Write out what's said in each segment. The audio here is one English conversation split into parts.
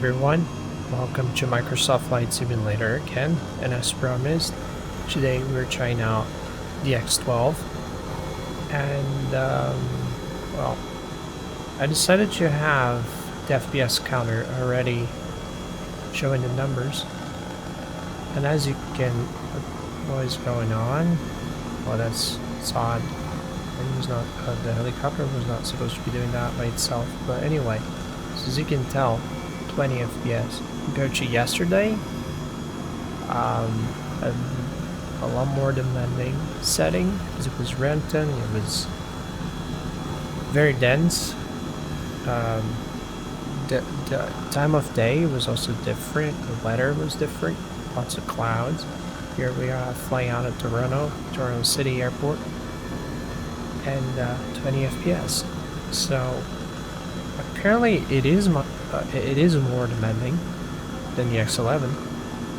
everyone, welcome to Microsoft Flight Simulator again, and as promised, today we're trying out DX12, and well, I decided to have the FPS counter already showing the numbers, and as you can, what is going on? Well, that's odd. It was not, the helicopter was not supposed to be doing that by itself, but anyway, so as you can tell, 20 FPS compared to yesterday. A lot more demanding setting because it was Renton. It was very dense. The time of day was also different. The weather was different. Lots of clouds. Here we are flying out of Toronto City Airport, and 20 FPS. So apparently it is more demanding than the X11,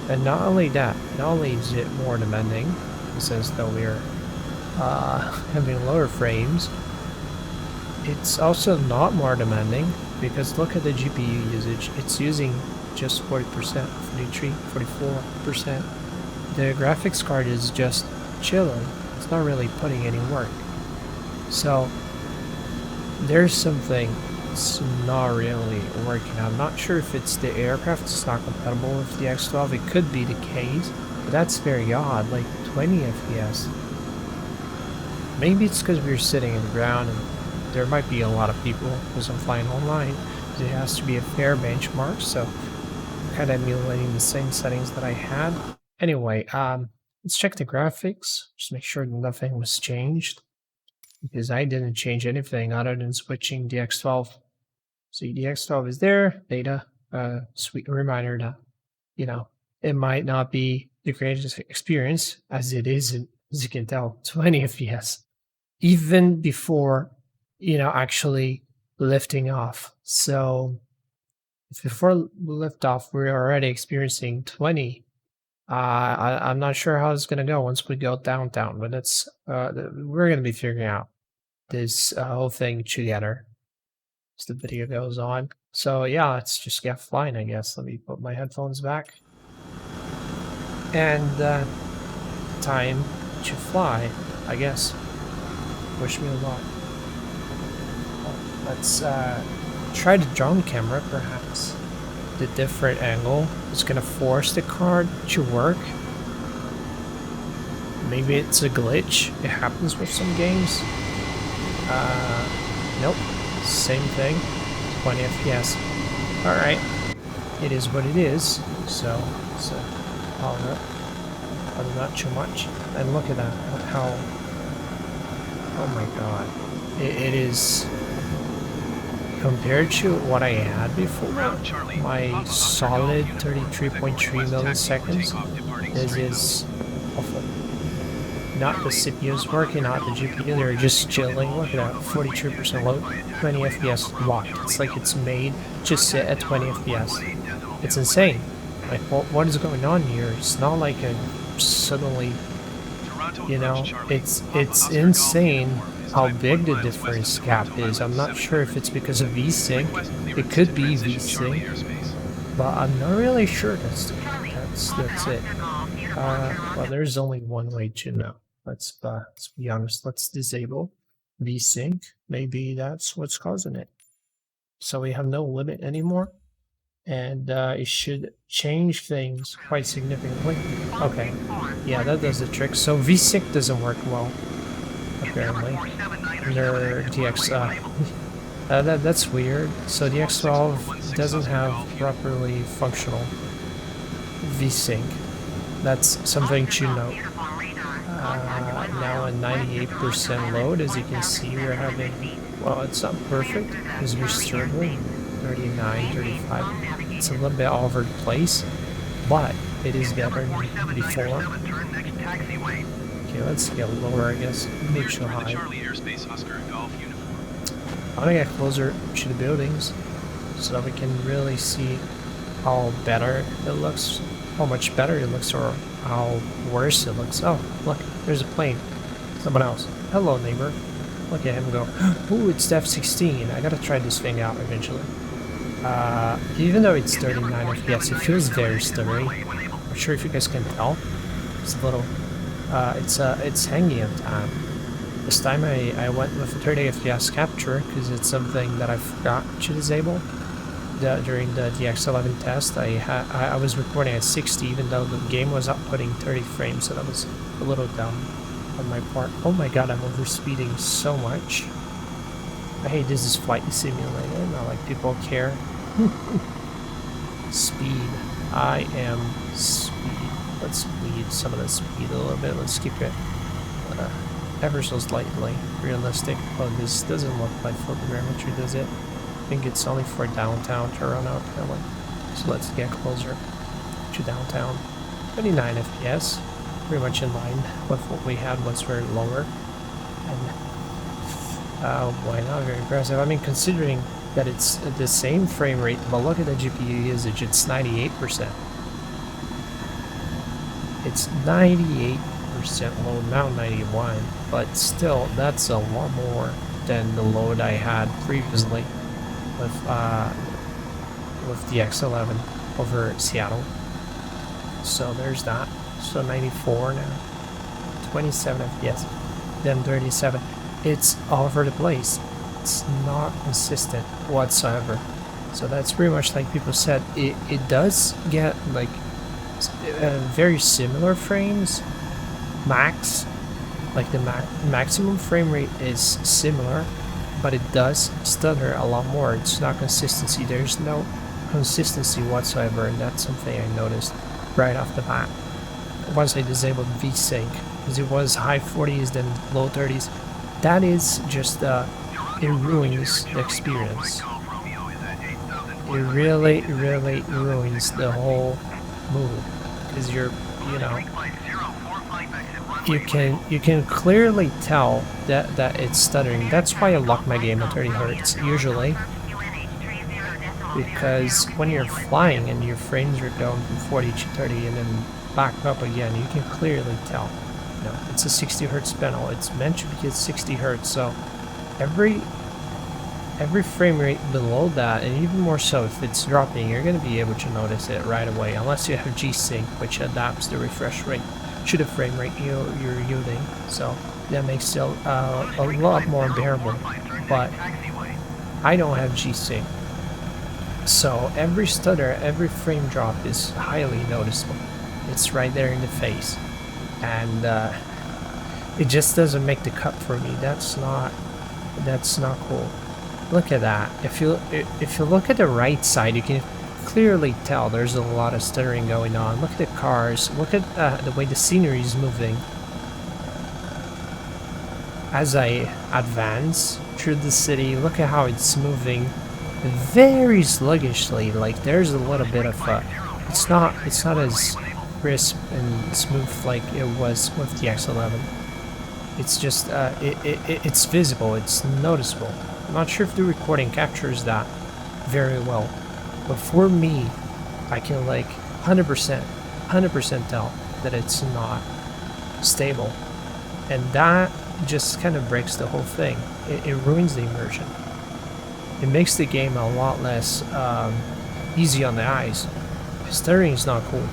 and not only that, not only is it more demanding, since though we're having lower frames, it's also not more demanding because look at the GPU usage. It's using just 40%, 43, 44%. The graphics card is just chilling. It's not really putting any work. So there's something that's not really working. I'm not sure if it's the aircraft that's not compatible with the X12. It could be the case, but that's very odd, like 20 FPS. Maybe it's because we're sitting in the ground and there might be a lot of people because I'm flying online. It has to be a fair benchmark, so I'm kind of emulating the same settings that I had. Anyway, let's check the graphics, just make sure nothing was changed, because I didn't change anything other than switching DX12. See, DX12 is there, beta, sweet reminder that, you know, it might not be the greatest experience, as it isn't, as you can tell, 20 FPS, even before, you know, actually lifting off. So, if before liftoff, we're already experiencing 20. I'm not sure how it's going to go once we go downtown, but it's, we're going to be figuring out this whole thing together as the video goes on. So yeah, let's just get flying, I guess. Let me put my headphones back. And time to fly, I guess. Wish me luck. Let's try the drone camera, perhaps. The different angle is going to force the card to work. Maybe it's a glitch. It happens with some games. Nope. Same thing. 20 FPS. Alright. It is what it is. So not too much. And look at that. How... Oh my god. It is... Compared to what I had before, my solid 33.3 milliseconds, this is awful. Not the CPU's working, not the GPU, they're just chilling. Look at that, 43% load, 20 FPS locked. It's like it's made to sit at 20 FPS. It's insane. Like, what is going on here? It's not like a suddenly, you know, it's insane how big the difference gap is. I'm not sure if it's because of VSync. It could be VSync, but I'm not really sure. That's it. Well, there's only one way to know. Let's be honest. Let's disable VSync. Maybe that's what's causing it. So we have no limit anymore, and it should change things quite significantly. Okay, yeah, that does the trick. So VSync doesn't work well, apparently. Under DX, that's weird. So the X12 doesn't have properly functional VSync. That's something to note. Now a 98% load, as you can see, we're having, well, it's not perfect because we're struggling. 39, 35. It's a little bit all over the place, but it is better than before. Okay, let's get lower, I guess. Maybe too high. I want to get closer to the buildings so that we can really see how better it looks, how much better it looks, or how worse it looks. Oh, look, there's a plane. Someone else. Hello, neighbor. Look at him go. Ooh, it's the F-16. I gotta try this thing out eventually. Even though it's 39 FPS, it feels very stuttery. I'm not sure if you guys can tell. It's a little, it's hanging on time. This time I went with 30 FPS capture because it's something that I forgot to disable. During the DX11 test, I was recording at 60 even though the game was outputting 30 frames, so that was a little dumb on my part. Oh my god, I'm overspeeding so much. Hey, this is Flight Simulator, not like people care. Speed. I am speed. Let's bleed some of the speed a little bit. Let's keep it ever so slightly realistic. Oh, this doesn't look like photogrammetry, does it? I think it's only for downtown Toronto, apparently. So let's get closer to downtown. 29 FPS, pretty much in line with what we had was very lower. And oh boy, not very impressive. I mean, considering that it's the same frame rate, but look at the GPU usage, it's 98%. It's 98% load, now 91, but still, that's a lot more than the load I had previously with DX11 over Seattle. So there's that. So 94 now, 27 FPS, then 37. It's all over the place. It's not consistent whatsoever. So that's pretty much like people said. It does get like very similar frames, max, like the maximum frame rate is similar, but it does stutter a lot more. It's not consistency. There's no consistency whatsoever, and that's something I noticed right off the bat once I disabled VSync, because it was high 40s then low 30s. That is just it ruins the experience. It really ruins the whole mood, because you can clearly tell that it's stuttering. That's why I lock my game at 30 Hz usually, because when you're flying and your frames are going from 40 to 30 and then back up again, you can clearly tell. It's a 60 Hz panel. It's meant to be at 60 Hz, so every frame rate below that, and even more so if it's dropping, you're going to be able to notice it right away, unless you have G-Sync, which adapts the refresh rate to the frame rate you're using. So that makes it a lot more bearable. But I don't have G-Sync, so every stutter, every frame drop is highly noticeable. It's right there in the face, and it just doesn't make the cut for me. That's not cool. Look at that. If you look at the right side, you can clearly tell there's a lot of stuttering going on. Look at the cars. Look at the way the scenery is moving. As I advance through the city, look at how it's moving very sluggishly. Like there's a little bit of it's not as crisp and smooth like it was with the DX11. It's just it's visible. It's noticeable. I'm not sure if the recording captures that very well, but for me, I can like 100% tell that it's not stable, and that just kind of breaks the whole thing. It ruins the immersion. It makes the game a lot less easy on the eyes. Stuttering is not cool.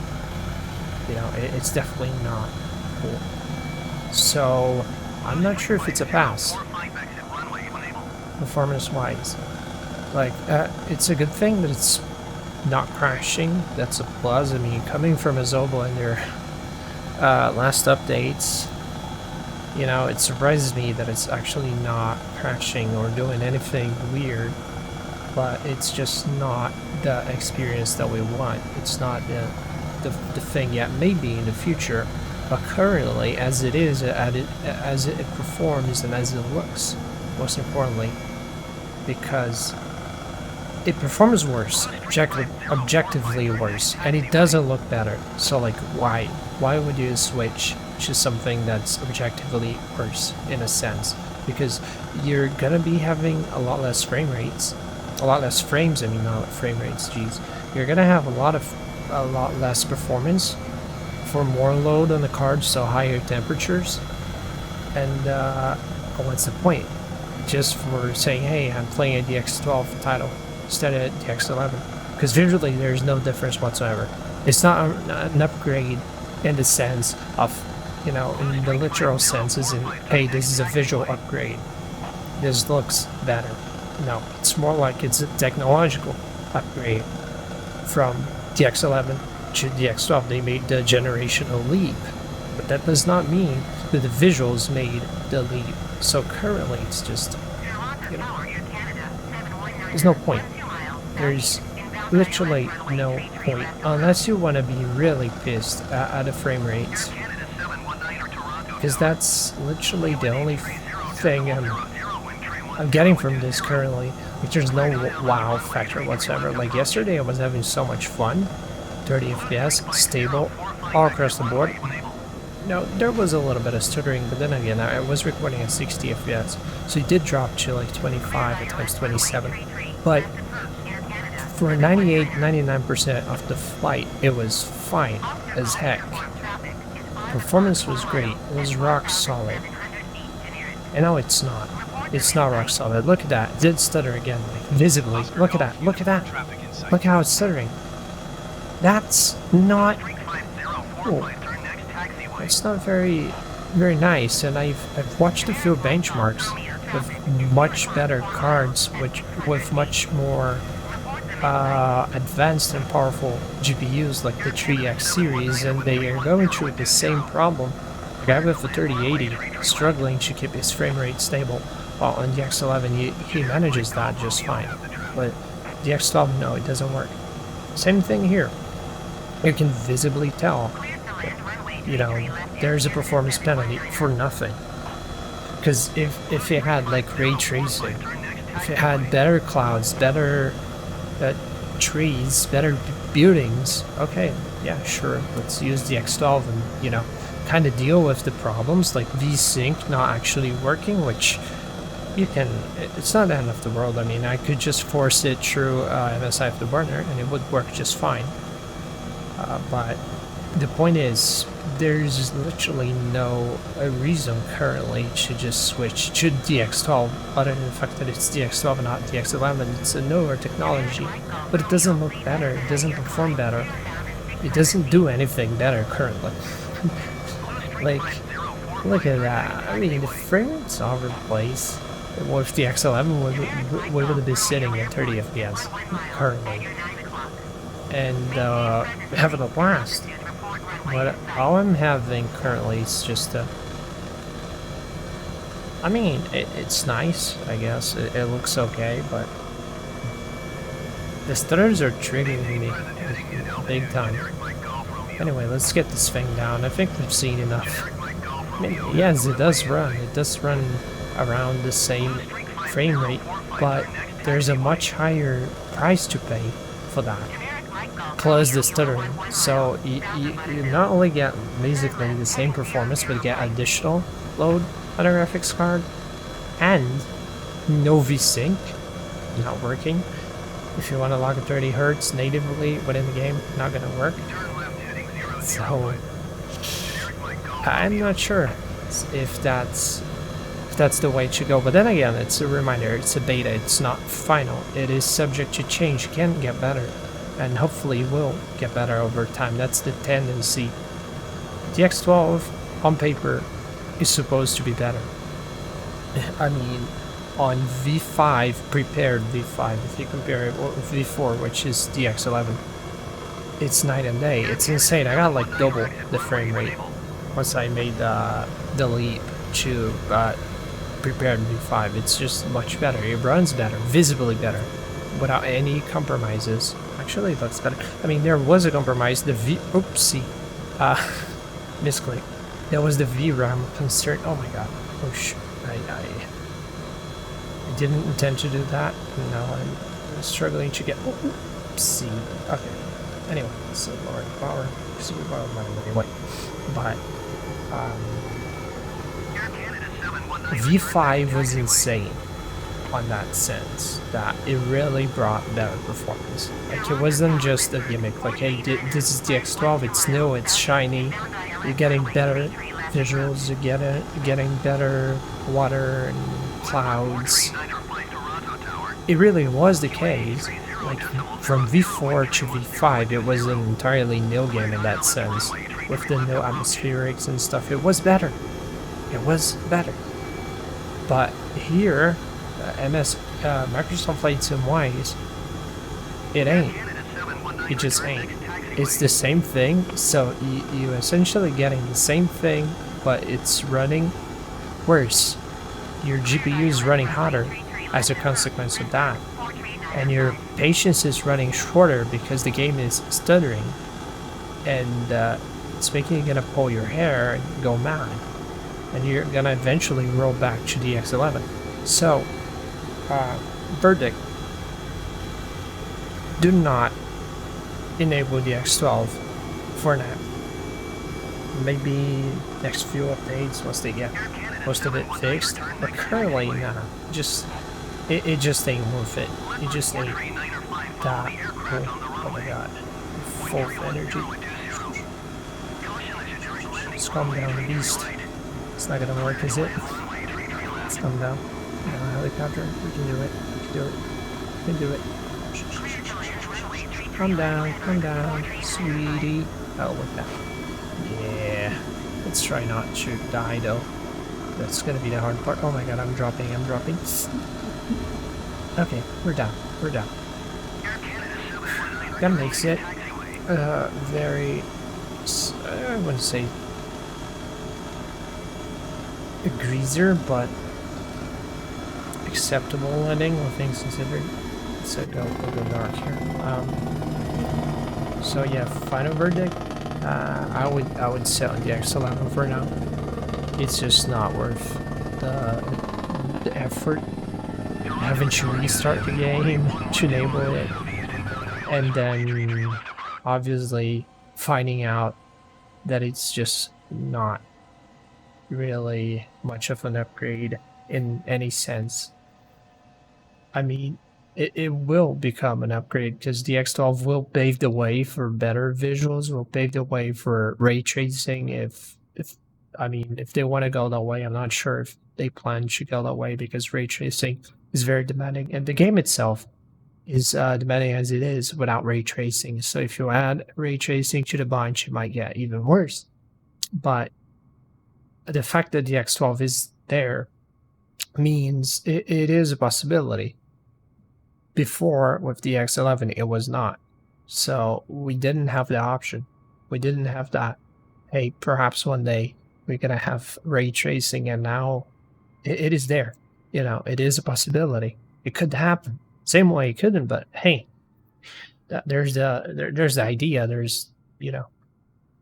It's definitely not cool. So I'm not sure if it's a pass. Performance-wise, like it's a good thing that it's not crashing. That's a plus. I mean, coming from Azobo and their last updates, it surprises me that it's actually not crashing or doing anything weird. But it's just not the experience that we want. It's not the thing yet. Maybe in the future, but currently, as it is, as it performs and as it looks, most importantly, because it performs worse, objectively worse, and it doesn't look better. So like, why would you switch to something that's objectively worse in a sense? Because you're gonna be having a lot less frame rates, a lot less frames. I mean, not frame rates. Geez, you're gonna have a lot less performance for more load on the card, so higher temperatures. And what's the point? Just for saying, hey, I'm playing a DX12 title. instead of DX11, because visually there's no difference whatsoever. It's not an upgrade in the sense of, you know, in the literal sense is in, hey, this is a visual upgrade, this looks better. No, it's more like it's a technological upgrade from DX11 to DX12. They made the generational leap, but that does not mean that the visuals made the leap. So currently it's just, you know, there's no point. There's literally no point unless you want to be really pissed at the frame rates, because that's literally the only thing I'm getting from this currently. Like, there's no wow factor whatsoever. Like yesterday I was having so much fun, 30 FPS, stable all across the board. No, there was a little bit of stuttering, but then again I was recording at 60 FPS, so it did drop to like 25 at times 27, but for 99% of the flight, it was fine as heck. Performance was great. It was rock solid. And now it's not. It's not rock solid. Look at that. It did stutter again, like visibly. Look at that. Look at that. Look how it's stuttering. That's not cool. It's not very nice. And I've watched a few benchmarks with much better cards, which with much more advanced and powerful GPUs like the 3X series, and they are going through the same problem. The guy with the 3080 struggling to keep his frame rate stable, while on the X11 he manages that just fine, but the X12, no, it doesn't work. Same thing here. You can visibly tell that, you know, there's a performance penalty for nothing, because if it had like ray tracing, if it had better clouds, better trees, better buildings, okay, yeah, sure, let's use the X12 and, you know, kind of deal with the problems like VSync not actually working, which you can, it's not the end of the world. I mean, I could just force it through MSI Afterburner and it would work just fine, but the point is, there's literally no reason currently to just switch to DX12, other than the fact that it's DX12 and not DX11. It's a newer technology, but it doesn't look better, it doesn't perform better, it doesn't do anything better currently. Like, look at that. I mean, the frame rate's all over the place. With the X11, we would be sitting at 30 FPS currently, and having a blast. But all I'm having currently is just a... I mean, it's nice, I guess. It looks okay, but the stutters are triggering me big time. Anyway, let's get this thing down. I think we've seen enough. I mean, yes, it does run. It does run around the same frame rate, but there's a much higher price to pay for that, plus the stuttering. So you not only get basically the same performance, but get additional load on a graphics card, and no VSync, not working. If you want to lock at 30 Hz natively within the game, not gonna work. So I'm not sure if that's the way it should go. But then again, it's a reminder, it's a beta, it's not final. It is subject to change, it can get better, and hopefully will get better over time. That's the tendency. The X12 on paper is supposed to be better. I mean, on V5, prepared V5, if you compare it with V4, which is the X11, it's night and day. It's insane. I got like double the frame rate once I made the leap to prepared V5. It's just much better. It runs better, visibly better, without any compromises. Actually, it looks better. I mean, there was a compromise. The oopsie, misclick. There was the VRAM concern. Oh my god. Oh shoot. I didn't intend to do that. Now I'm struggling to get. Oopsie. Okay. Anyway, so lower power. Super power anyway. But V5 was insane on that sense, that it really brought better performance. Like, it wasn't just a gimmick, like, hey, this is the X12, it's new, it's shiny, you're getting better visuals, you're getting better water and clouds. It really was the case, like from V4 to V5, it was an entirely new game in that sense. With the new atmospherics and stuff, it was better. It was better. But here, Microsoft Flight Sim wise, it ain't. It just ain't. It's the same thing, so you essentially getting the same thing, but it's running worse. Your GPU is running hotter as a consequence of that. And your patience is running shorter because the game is stuttering. And it's making you gonna pull your hair and go mad. And you're gonna eventually roll back to DX11. So, verdict. Do not enable DX12 for now. Maybe next few updates once they get most of it fixed. But currently, nah. It just ain't worth it. It just ain't that cool. Oh my god. Full of energy. Just calm down, beast. It's not gonna work, is it? Let's calm down. Helicopter. We can do it. We can do it. We can do it. Calm down, sweetie. Oh, look that. Yeah. Let's try not to die though. That's gonna be the hard part. Oh my god, I'm dropping. Okay, we're down. That makes it very, I wouldn't say a greaser, but acceptable landing, all things considered. Let's go dark here. So yeah, final verdict. I would sell DX11 for now. It's just not worth the effort. Having to restart the game to enable it, and then obviously finding out that it's just not really much of an upgrade in any sense. I mean, it will become an upgrade because DX12 will pave the way for better visuals, will pave the way for ray tracing if they want to go that way. I'm not sure if they plan to go that way because ray tracing is very demanding, and the game itself is demanding as it is without ray tracing. So if you add ray tracing to the bunch, it might get even worse. But the fact that DX12 is there means it is a possibility. Before, with DX11, it was not. So we didn't have the option. We didn't have that, hey, perhaps one day we're going to have ray tracing, and now it is there. You know, it is a possibility. It could happen. Same way it couldn't, but hey, there's the idea. There's, you know,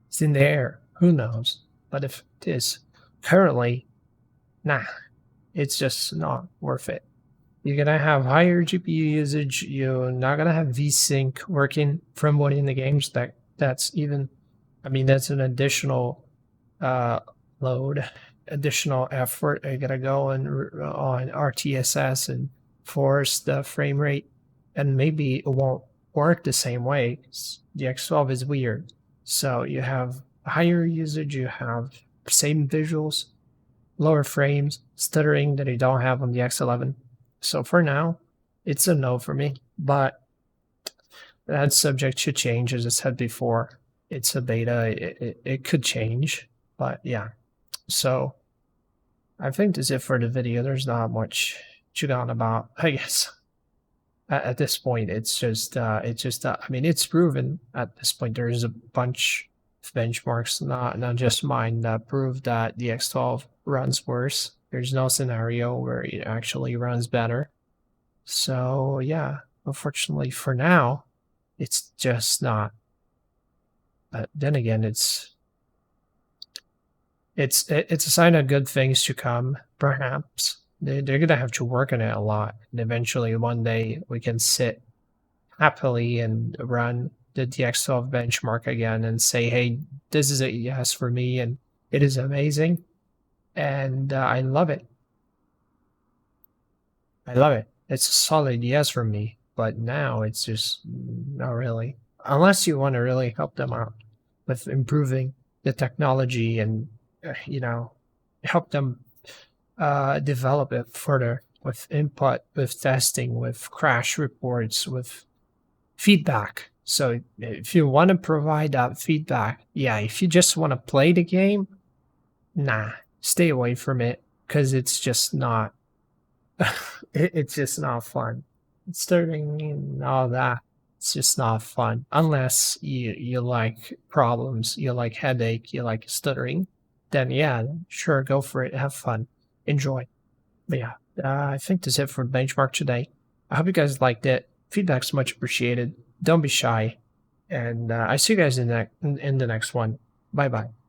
it's in the air. Who knows? But if it is currently, nah, it's just not worth it. You're gonna have higher GPU usage. You're not gonna have VSync working from within the games. That's even, I mean, that's an additional load, additional effort. I gotta go on RTSS and force the frame rate, and maybe it won't work the same way. The X12 is weird. So you have higher usage, you have same visuals, lower frames, stuttering that you don't have on the X11. So for now, it's a no for me, but that's subject to change. As I said before, it's a beta. It could change, but yeah. So I think that's it for the video. There's not much to go on about, I guess. At this point, it's just I mean, it's proven at this point. There's a bunch of benchmarks, not just mine, that prove that the X12 runs worse. There's no scenario where it actually runs better. So yeah, unfortunately for now, it's just not. But then again, it's a sign of good things to come. Perhaps they're gonna have to work on it a lot, and eventually one day we can sit happily and run the DX12 benchmark again and say, hey, this is a yes for me, and it is amazing. And I love it. I love it. It's a solid yes from me, but now it's just not really. Unless you want to really help them out with improving the technology and, you know, help them develop it further with input, with testing, with crash reports, with feedback. So if you want to provide that feedback, yeah, if you just want to play the game, nah, stay away from it because it's just not it's just not fun. Stuttering and all that, it's just not fun unless you like problems, you like headache, you like stuttering. Then yeah, sure, go for it, have fun, enjoy. But yeah, I think that's it for the benchmark today. I hope you guys liked it. Feedback's much appreciated. Don't be shy, and I see you guys in the next one. Bye bye.